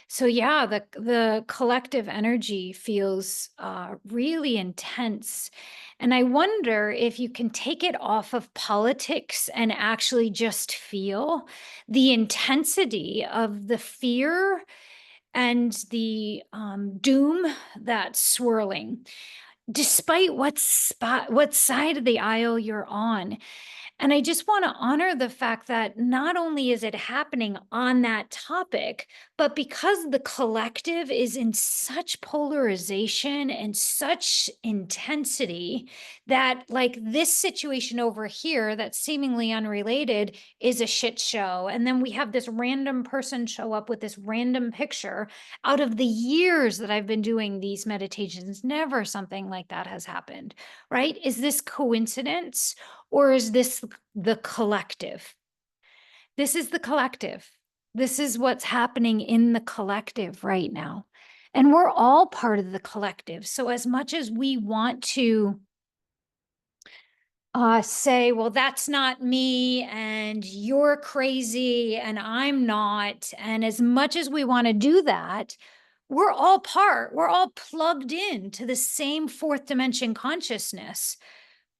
So yeah, the collective energy feels really intense. And I wonder if you can take it off of politics and actually just feel the intensity of the fear and the doom that's swirling, despite what side of the aisle you're on. And I just want to honor the fact that not only is it happening on that topic, but because the collective is in such polarization and such intensity that, like, this situation over here that's seemingly unrelated is a shit show. And then we have this random person show up with this random picture. Out of the years that I've been doing these meditations, never something like that has happened, right? Is this coincidence? Or is this the collective? This is the collective. This is what's happening in the collective right now. And we're all part of the collective. So as much as we want to say, well, that's not me, and you're crazy, and I'm not, and as much as we want to do that, we're all plugged in to the same fourth dimension consciousness,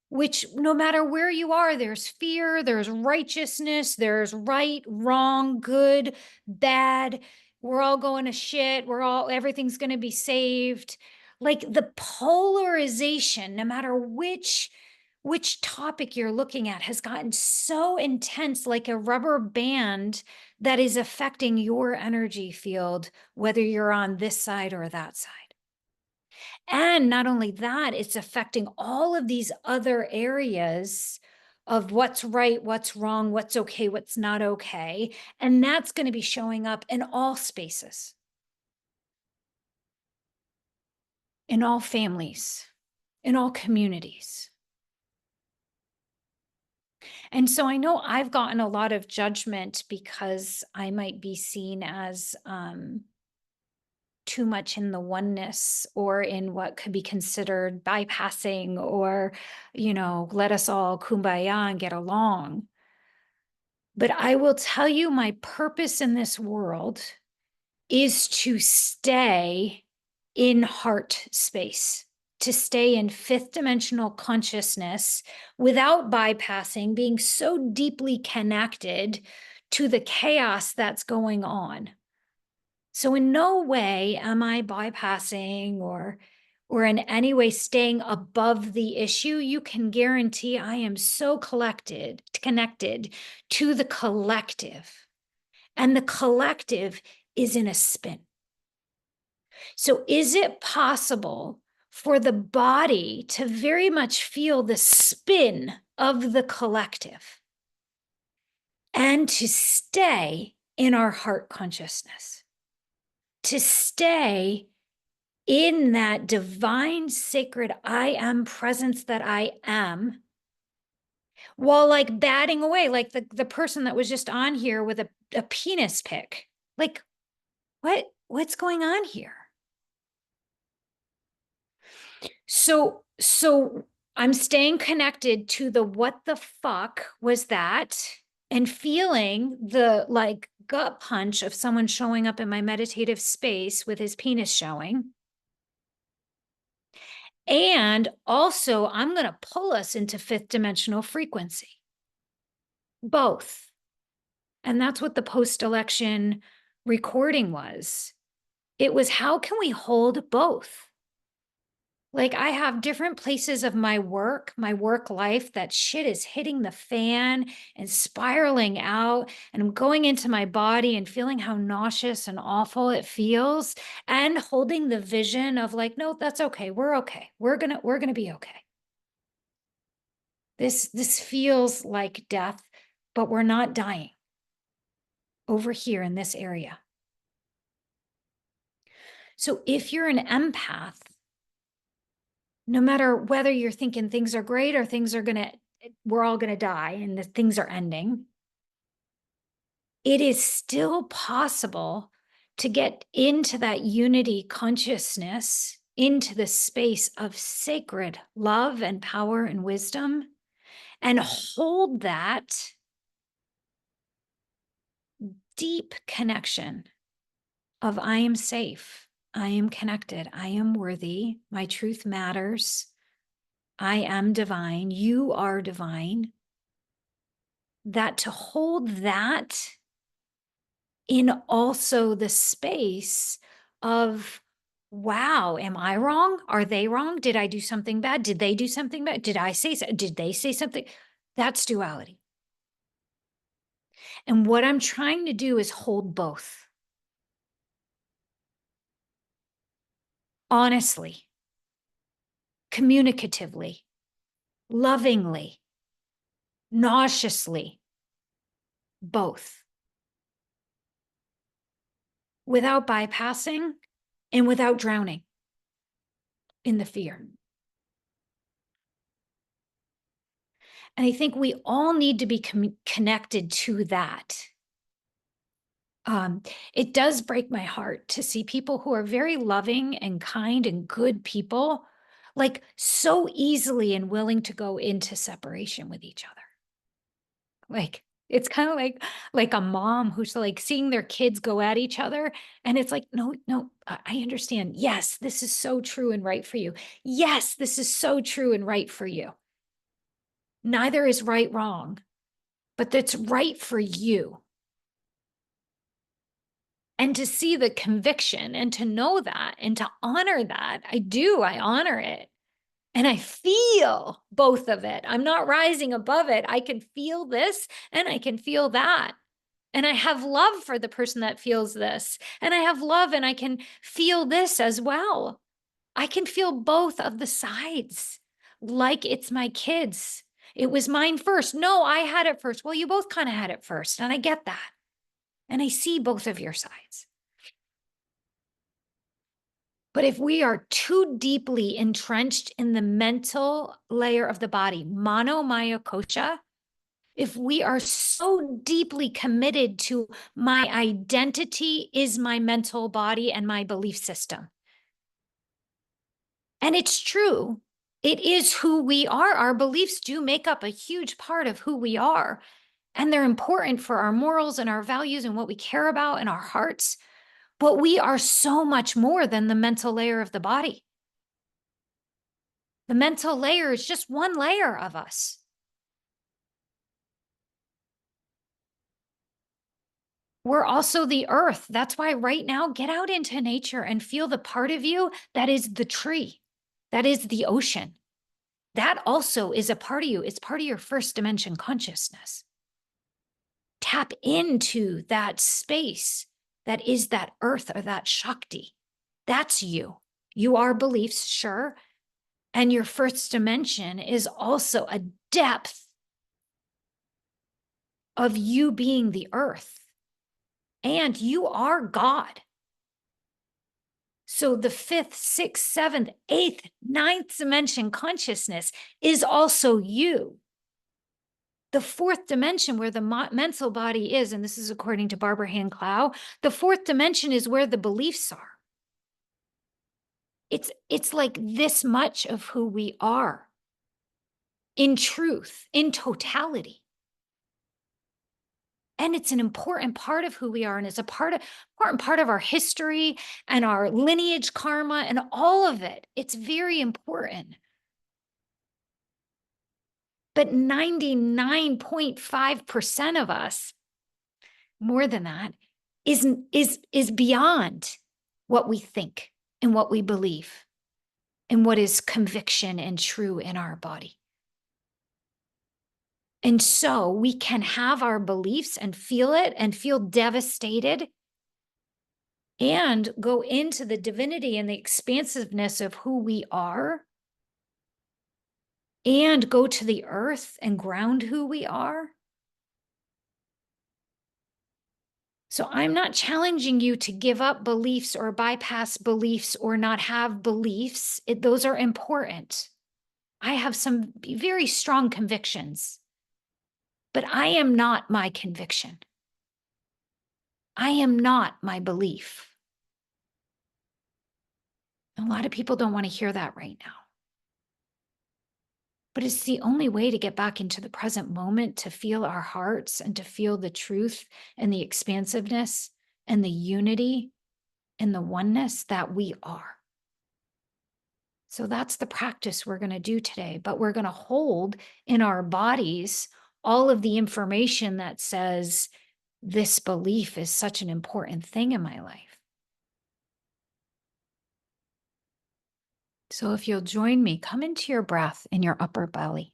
which no matter where you are, there's fear, there's righteousness, there's right, wrong, good, bad. We're all going to shit. Everything's going to be saved. Like the polarization, no matter which topic you're looking at, has gotten so intense, like a rubber band that is affecting your energy field, whether you're on this side or that side. And not only that, it's affecting all of these other areas of what's right, what's wrong, what's okay, what's not okay. And that's going to be showing up in all spaces, in all families, in all communities. And so I know I've gotten a lot of judgment because I might be seen as too much in the oneness, or in what could be considered bypassing, or, let us all kumbaya and get along. But I will tell you, my purpose in this world is to stay in heart space, to stay in fifth dimensional consciousness without bypassing, being so deeply connected to the chaos that's going on. So in no way am I bypassing or in any way staying above the issue. You can guarantee I am so connected to the collective. And the collective is in a spin. So is it possible for the body to very much feel the spin of the collective and to stay in our heart consciousness? To stay in that divine, sacred, I am presence that I am, while like batting away, like the person that was just on here with a penis pic. Like, what's going on here? So I'm staying connected to the what the fuck was that, and feeling the like gut punch of someone showing up in my meditative space with his penis showing. And also, I'm going to pull us into fifth dimensional frequency. Both. And that's what the post-election recording was. It was, how can we hold both? Like, I have different places of my work life, that shit is hitting the fan and spiraling out, and I'm going into my body and feeling how nauseous and awful it feels, and holding the vision of like, no, that's okay. We're okay. We're going to be okay. This feels like death, but we're not dying over here in this area. So if you're an empath, no matter whether you're thinking things are great or we're all going to die and the things are ending, it is still possible to get into that unity consciousness, into the space of sacred love and power and wisdom, and hold that deep connection of I am safe, I am connected, I am worthy, my truth matters, I am divine, you are divine, that to hold that in also the space of, wow, am I wrong? Are they wrong? Did I do something bad? Did they do something bad? Did they say something? That's duality. And what I'm trying to do is hold both. Honestly, communicatively, lovingly, nauseously, both, without bypassing and without drowning in the fear. And I think we all need to be connected to that. It does break my heart to see people who are very loving and kind and good people, like so easily and willing to go into separation with each other. Like, it's kind of like a mom who's like seeing their kids go at each other. And it's like, no, no, I understand. Yes, this is so true and right for you. Yes, this is so true and right for you. Neither is right, wrong, but that's right for you. And to see the conviction and to know that and to honor that, I honor it. And I feel both of it. I'm not rising above it. I can feel this and I can feel that. And I have love for the person that feels this. And I have love and I can feel this as well. I can feel both of the sides like it's my kids. It was mine first. No, I had it first. Well, you both kind of had it first. And I get that. And I see both of your sides. But if we are too deeply entrenched in the mental layer of the body, maya kosha, if we are so deeply committed to my identity is my mental body and my belief system. And it's true. It is who we are. Our beliefs do make up a huge part of who we are. And they're important for our morals and our values and what we care about in our hearts. But we are so much more than the mental layer of the body. The mental layer is just one layer of us. We're also the earth. That's why right now, get out into nature and feel the part of you that is the tree, that is the ocean. That also is a part of you. It's part of your first dimension consciousness. Tap into that space that is that earth or that Shakti. That's you. You are beliefs, sure. And your first dimension is also a depth of you being the earth. And you are God. So the fifth, sixth, seventh, eighth, ninth dimension consciousness is also you. The fourth dimension where the mental body is, and this is according to Barbara Hand Clow, the fourth dimension is where the beliefs are. It's like this much of who we are in truth, in totality. And it's an important part of who we are. And it's important part of our history and our lineage karma and all of it. It's very important. But 99.5% of us, more than that, is beyond what we think and what we believe and what is conviction and true in our body. And so we can have our beliefs and feel it and feel devastated and go into the divinity and the expansiveness of who we are and go to the earth and ground who we are. So I'm not challenging you to give up beliefs or bypass beliefs or not have beliefs. Those are important. I have some very strong convictions, but I am not my conviction. I am not my belief. A lot of people don't want to hear that right now. But it's the only way to get back into the present moment, to feel our hearts and to feel the truth and the expansiveness and the unity in the oneness that we are. So that's the practice we're going to do today, but we're going to hold in our bodies all of the information that says this belief is such an important thing in my life. So if you'll join me, come into your breath in your upper belly.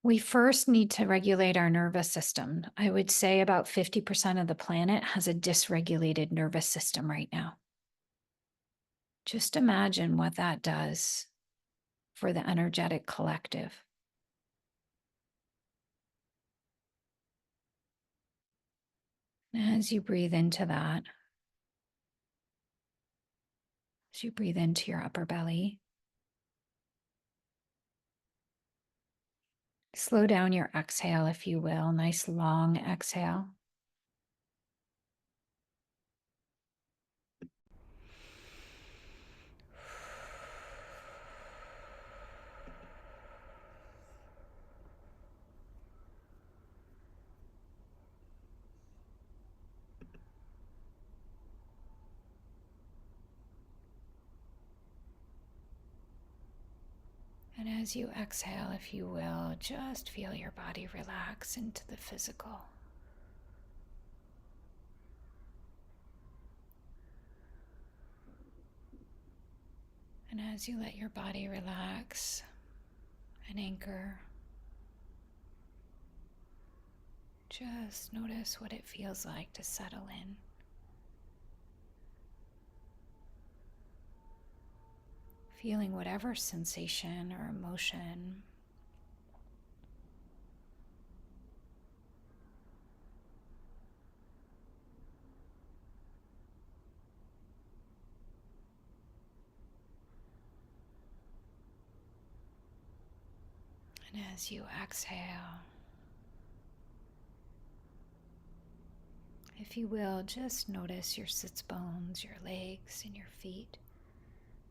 We first need to regulate our nervous system. I would say about 50% of the planet has a dysregulated nervous system right now. Just imagine what that does for the energetic collective. As you breathe into that, as you breathe into your upper belly, slow down your exhale, if you will. Nice long exhale. And as you exhale, if you will, just feel your body relax into the physical. And as you let your body relax and anchor, just notice what it feels like to settle in. Feeling whatever sensation or emotion. And as you exhale, if you will, just notice your sits bones, your legs, and your feet.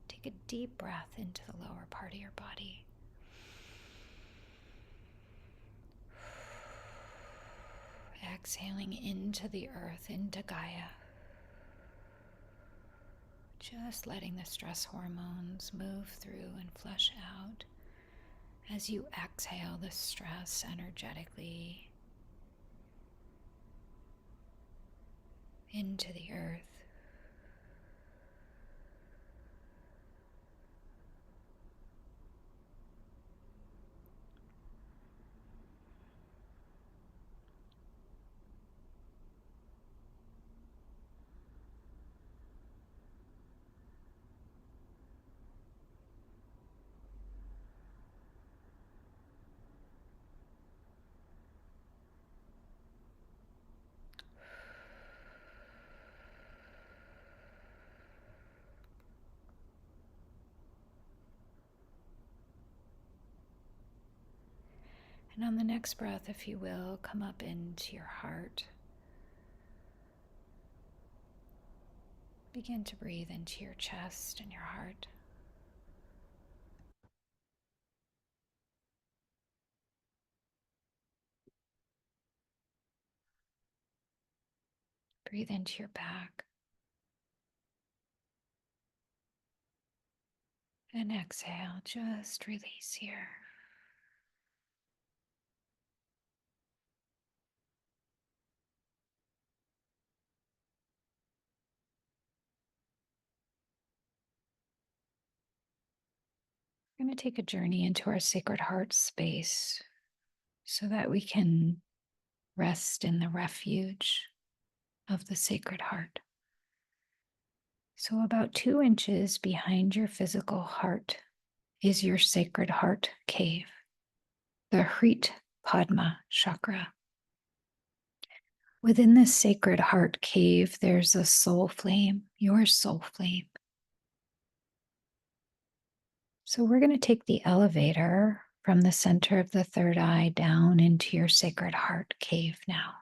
Take a deep breath into the lower part of your body. Exhaling into the earth, into Gaia. Just letting the stress hormones move through and flush out as you exhale the stress energetically into the earth. And on the next breath, if you will, come up into your heart. Begin to breathe into your chest and your heart. Breathe into your back. And exhale, just release here. We're going to take a journey into our sacred heart space so that we can rest in the refuge of the sacred heart. So about 2 inches behind your physical heart is your sacred heart cave, the Hrit Padma chakra. Within this sacred heart cave, there's a soul flame, your soul flame. So we're going to take the elevator from the center of the third eye down into your sacred heart cave now.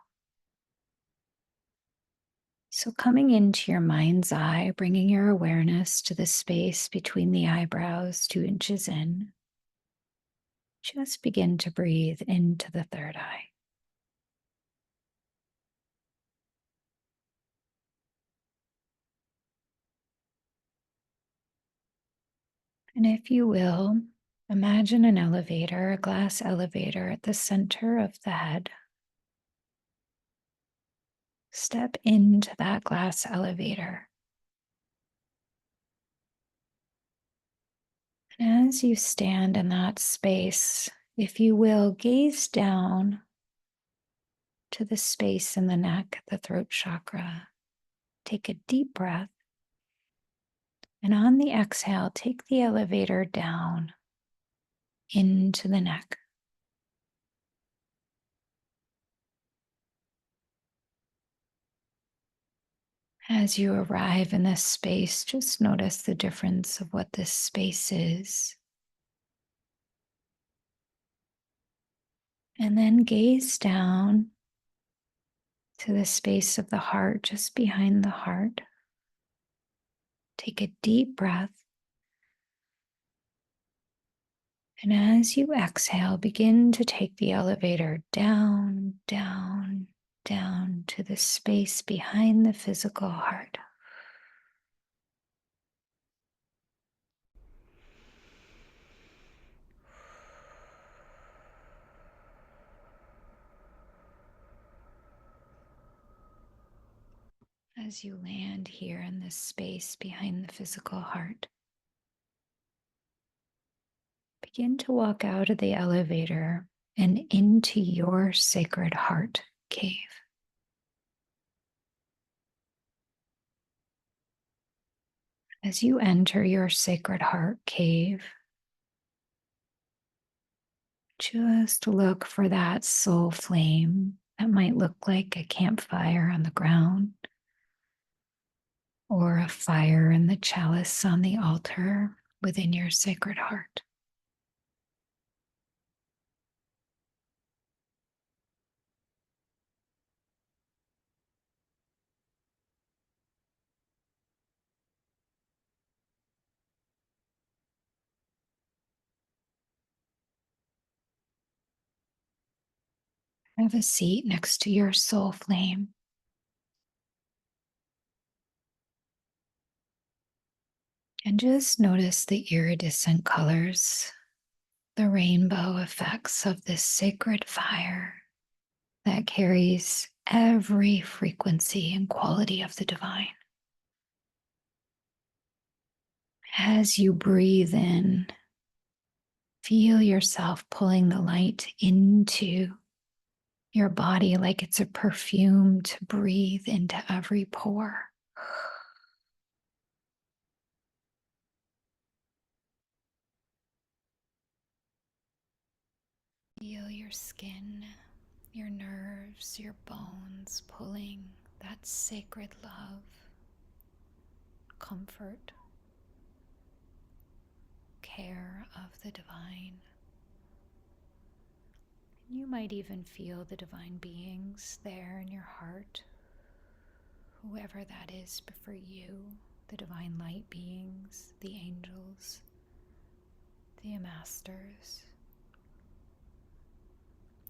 So coming into your mind's eye, bringing your awareness to the space between the eyebrows, 2 inches in, just begin to breathe into the third eye. And if you will, imagine an elevator, a glass elevator at the center of the head. Step into that glass elevator. And as you stand in that space, if you will, gaze down to the space in the neck, the throat chakra. Take a deep breath. And on the exhale, take the elevator down into the neck. As you arrive in this space, just notice the difference of what this space is. And then gaze down to the space of the heart, just behind the heart. Take a deep breath. And as you exhale, begin to take the elevator down, down, down to the space behind the physical heart. As you land here in this space behind the physical heart, begin to walk out of the elevator and into your sacred heart cave. As you enter your sacred heart cave, just look for that soul flame that might look like a campfire on the ground or a fire in the chalice on the altar within your sacred heart. Have a seat next to your soul flame. And just notice the iridescent colors, the rainbow effects of this sacred fire that carries every frequency and quality of the divine. As you breathe in, feel yourself pulling the light into your body like it's a perfume to breathe into every pore. Feel your skin, your nerves, your bones pulling that sacred love, comfort, care of the divine. You might even feel the divine beings there in your heart, whoever that is for you, the divine light beings, the angels, the masters.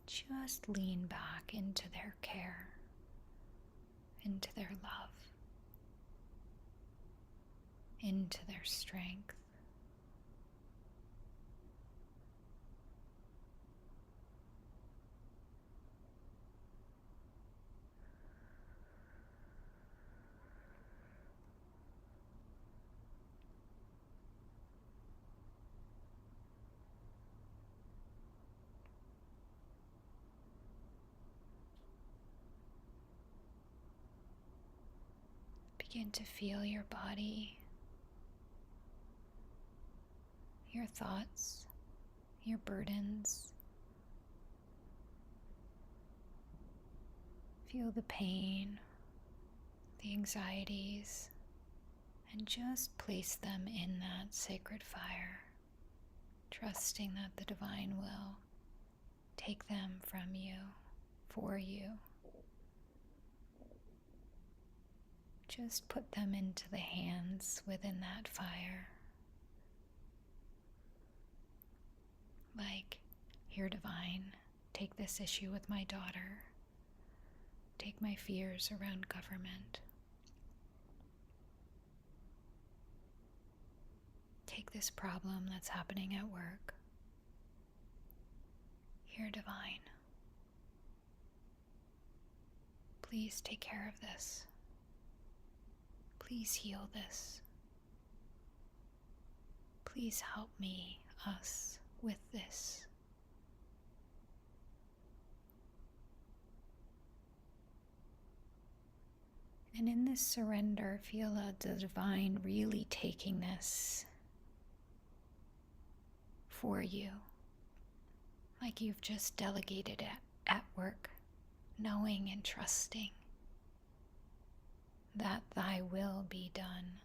Just lean back into their care, into their love, into their strength. Begin to feel your body, your thoughts, your burdens. Feel the pain, the anxieties, and just place them in that sacred fire, trusting that the divine will take them from you, for you. Just put them into the hands within that fire. Like, here, divine, take this issue with my daughter. Take my fears around government. Take like this problem that's happening at work. Here, Divine, please take care of this. Please heal this. Please help me, us, with this. And in this surrender, feel the divine really taking this for you, like you've just delegated it at work, knowing and trusting that thy will be done.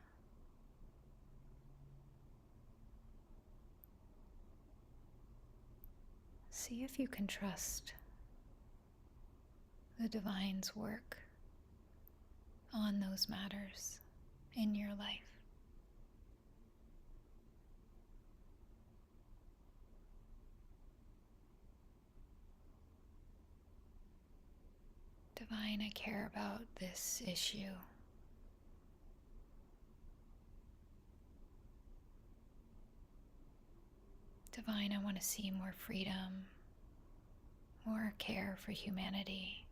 See if you can trust the divine's work on those matters in your life. Divine, I care about this issue. Divine, I want to see more freedom, more care for humanity.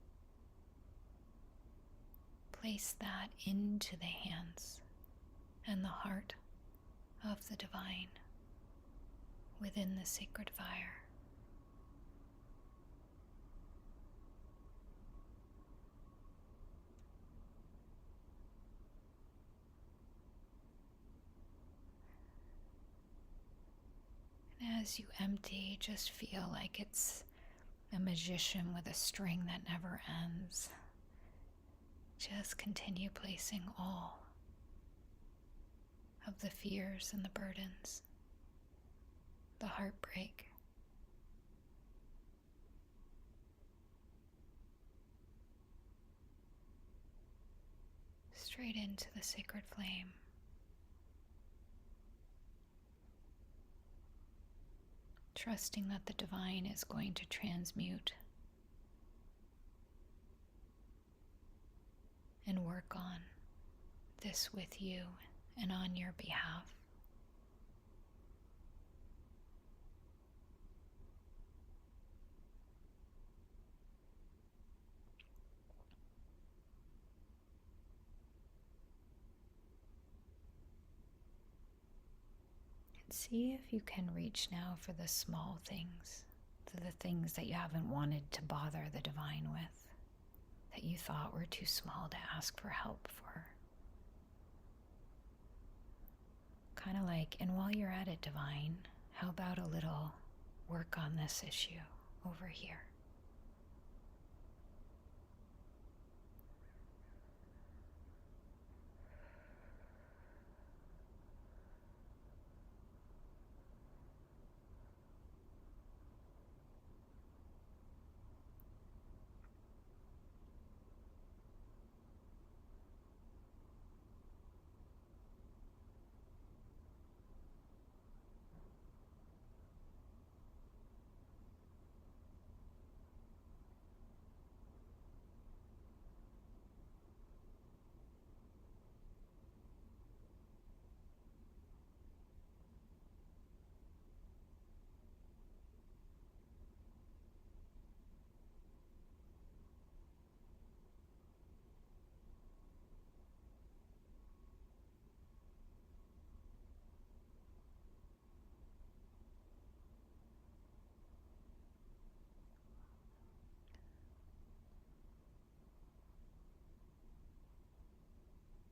Place that into the hands and the heart of the divine within the sacred fire. And as you empty, just feel like it's a magician with a string that never ends. Just continue placing all of the fears and the burdens, the heartbreak, straight into the sacred flame. Trusting that the divine is going to transmute and work on this with you and on your behalf. And see if you can reach now for the small things, for the things that you haven't wanted to bother the divine with, that you thought were too small to ask for help for. Kind of like, and while you're at it, divine, how about a little work on this issue over here?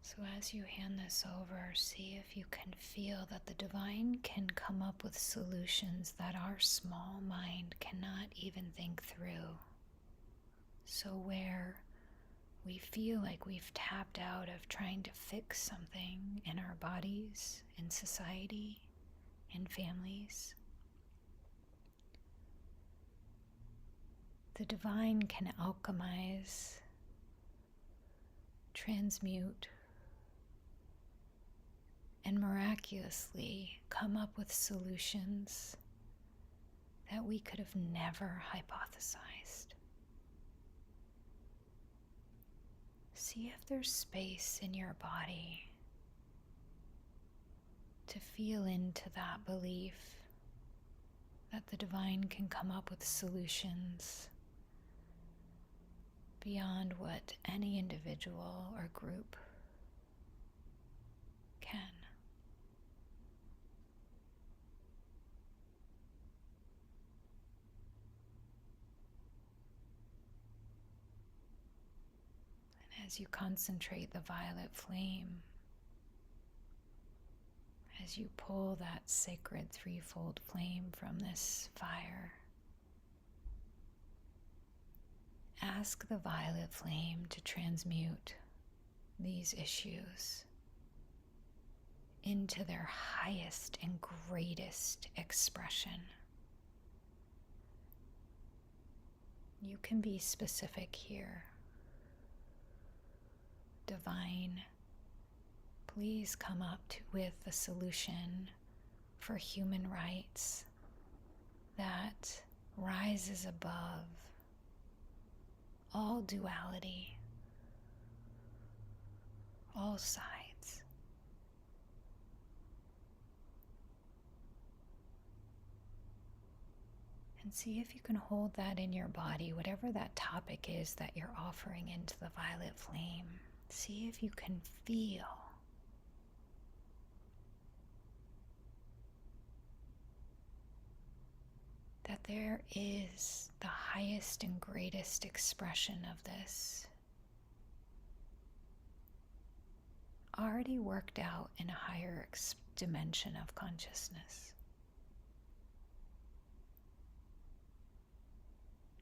So as you hand this over, see if you can feel that the divine can come up with solutions that our small mind cannot even think through. So where we feel like we've tapped out of trying to fix something in our bodies, in society, in families, the divine can alchemize, transmute, and miraculously come up with solutions that we could have never hypothesized. See if there's space in your body to feel into that belief that the divine can come up with solutions beyond what any individual or group can. And as you concentrate the violet flame, as you pull that sacred threefold flame from this fire, ask the violet flame to transmute these issues into their highest and greatest expression. You can be specific here. Divine, please come up with a solution for human rights that rises above all duality, all sides. And see if you can hold that in your body, whatever that topic is that you're offering into the violet flame. See if you can feel that there is the highest and greatest expression of this already worked out in a higher dimension of consciousness.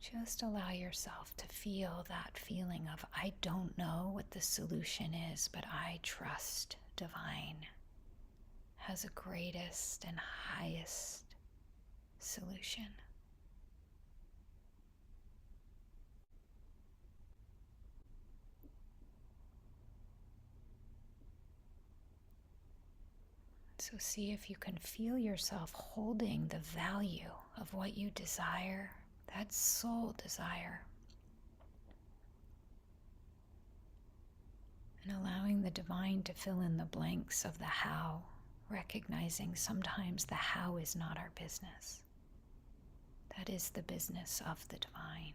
Just allow yourself to feel that feeling of, I don't know what the solution is, but I trust divine has a greatest and highest solution. So see if you can feel yourself holding the value of what you desire, that soul desire, and allowing the divine to fill in the blanks of the how, recognizing sometimes the how is not our business. That is the business of the divine.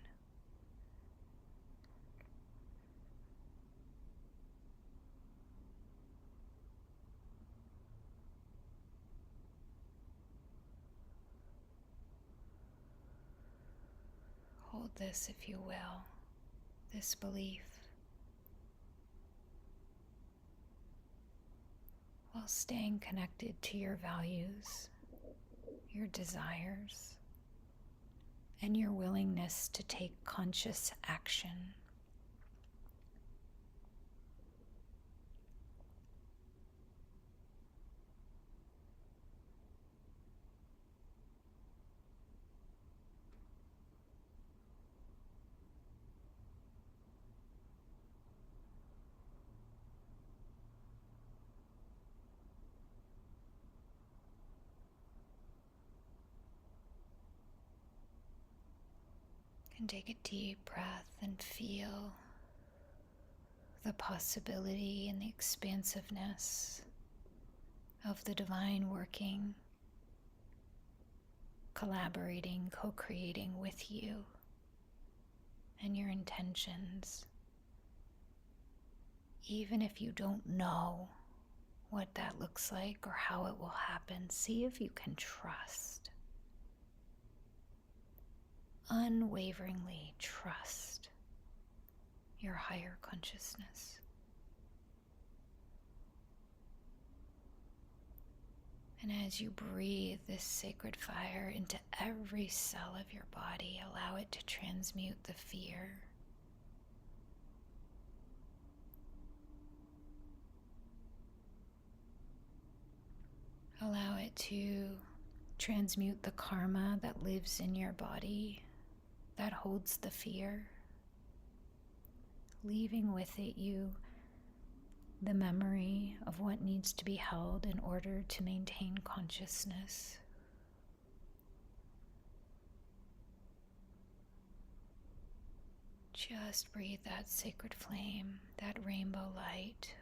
Hold this, if you will, this belief, while staying connected to your values, your desires, and your willingness to take conscious action. And take a deep breath and feel the possibility and the expansiveness of the divine working, collaborating, co-creating with you and your intentions. Even if you don't know what that looks like or how it will happen, see if you can trust. Unwaveringly trust your higher consciousness. And as you breathe this sacred fire into every cell of your body, allow it to transmute the fear. Allow it to transmute the karma that lives in your body that holds the fear, leaving with it the memory of what needs to be held in order to maintain consciousness. Just breathe that sacred flame, that rainbow light.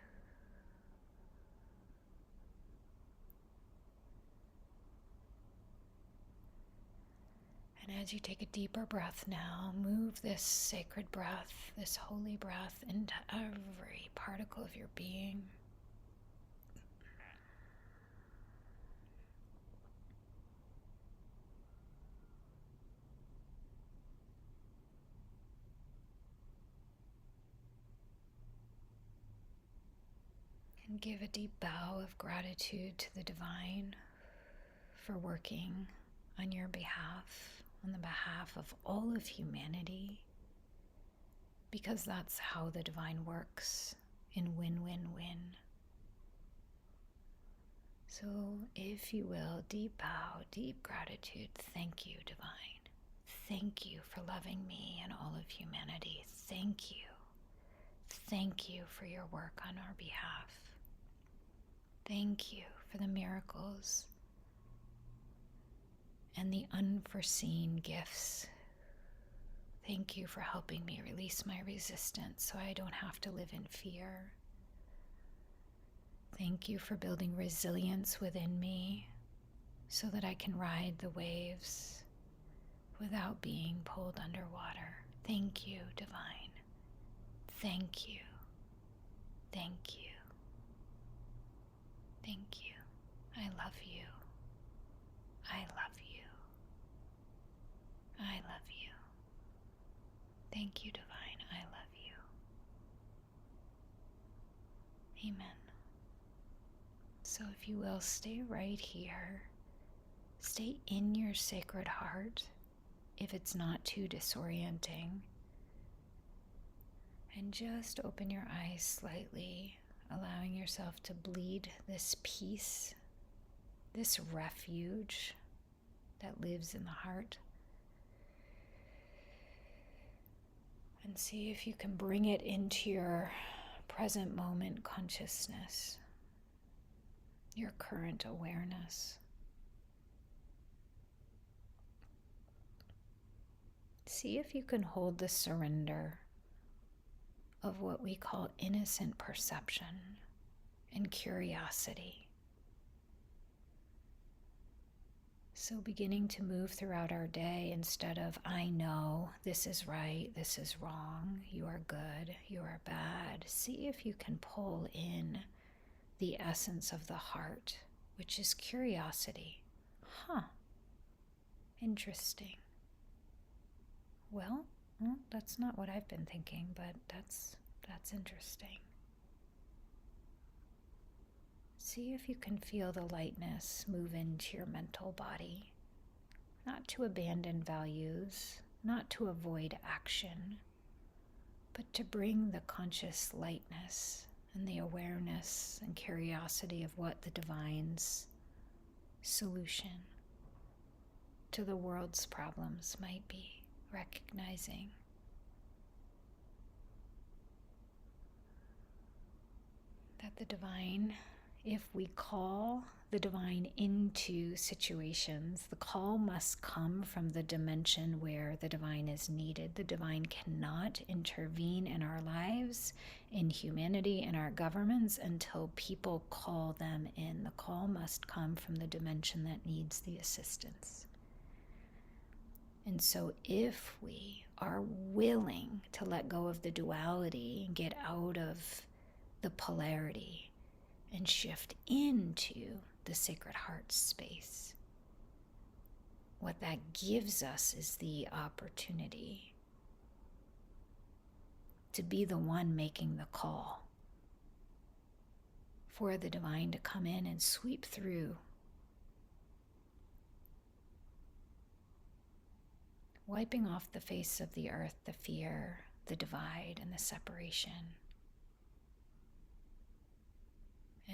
And as you take a deeper breath now, move this sacred breath, this holy breath into every particle of your being. And give a deep bow of gratitude to the divine for working on your behalf, on the behalf of all of humanity, because that's how the divine works, in win-win-win. So if you will, deep bow, deep gratitude. Thank you, divine. Thank you for loving me and all of humanity. Thank you. Thank you for your work on our behalf. Thank you for the miracles and the unforeseen gifts. Thank you for helping me release my resistance so I don't have to live in fear. Thank you for building resilience within me so that I can ride the waves without being pulled underwater. Thank you, divine. Thank you. Thank you. Thank you. I love you. I love you. I love you. Thank you, divine. I love you. Amen. So if you will, stay right here. Stay in your sacred heart if it's not too disorienting. And just open your eyes slightly, allowing yourself to bleed this peace, this refuge that lives in the heart. And see if you can bring it into your present moment consciousness, your current awareness. See if you can hold the surrender of what we call innocent perception and curiosity. So beginning to move throughout our day, instead of I know this is right, this is wrong, you are good, you are bad, see if you can pull in the essence of the heart, which is curiosity. Interesting. Well, that's not what I've been thinking, but that's interesting. See if you can feel the lightness move into your mental body, not to abandon values, not to avoid action, but to bring the conscious lightness and the awareness and curiosity of what the divine's solution to the world's problems might be, recognizing that the divine, if we call the divine into situations, the call must come from the dimension where the divine is needed. The divine cannot intervene in our lives, in humanity, in our governments until people call them in. The call must come from the dimension that needs the assistance. And so if we are willing to let go of the duality and get out of the polarity and shift into the sacred heart space, what that gives us is the opportunity to be the one making the call for the divine to come in and sweep through, wiping off the face of the earth the fear, the divide, and the separation,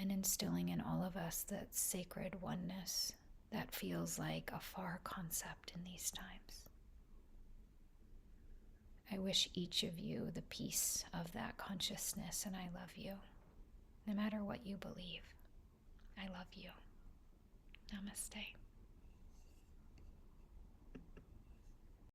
and instilling in all of us that sacred oneness that feels like a far concept in these times. I wish each of you the peace of that consciousness, and I love you. No matter what you believe, I love you. Namaste.